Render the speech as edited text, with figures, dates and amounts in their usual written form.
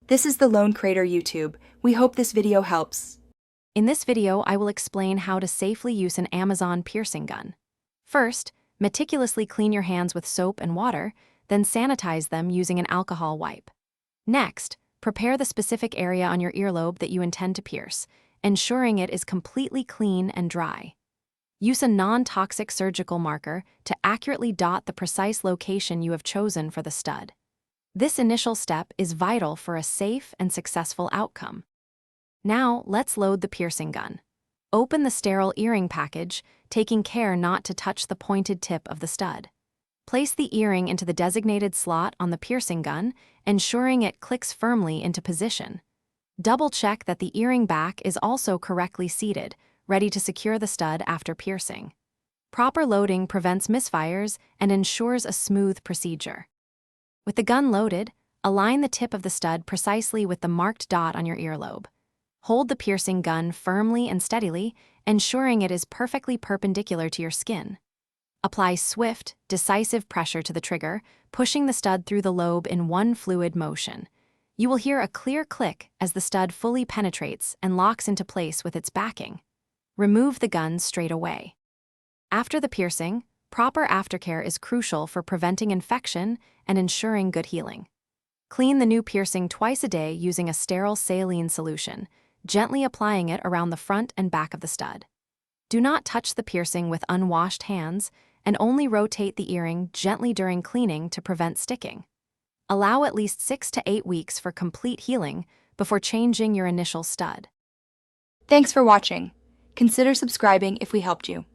This is the Lone Crater YouTube. We hope this video helps. In this video, I will explain how to safely use an Amazon piercing gun. First, meticulously clean your hands with soap and water, then sanitize them using an alcohol wipe. Next, prepare the specific area on your earlobe that you intend to pierce, ensuring it is completely clean and dry. Use a non-toxic surgical marker to accurately dot the precise location you have chosen for the stud. This initial step is vital for a safe and successful outcome. Now, let's load the piercing gun. Open the sterile earring package, taking care not to touch the pointed tip of the stud. Place the earring into the designated slot on the piercing gun, ensuring it clicks firmly into position. Double-check that the earring back is also correctly seated, ready to secure the stud after piercing. Proper loading prevents misfires and ensures a smooth procedure. With the gun loaded, align the tip of the stud precisely with the marked dot on your earlobe. Hold the piercing gun firmly and steadily, ensuring it is perfectly perpendicular to your skin. Apply swift, decisive pressure to the trigger, pushing the stud through the lobe in one fluid motion. You will hear a clear click as the stud fully penetrates and locks into place with its backing. Remove the gun straight away. After the piercing, proper aftercare is crucial for preventing infection and ensuring good healing. Clean the new piercing twice a day using a sterile saline solution, gently applying it around the front and back of the stud. Do not touch the piercing with unwashed hands and only rotate the earring gently during cleaning to prevent sticking. Allow at least 6 to 8 weeks for complete healing before changing your initial stud. Thanks for watching. Consider subscribing if we helped you.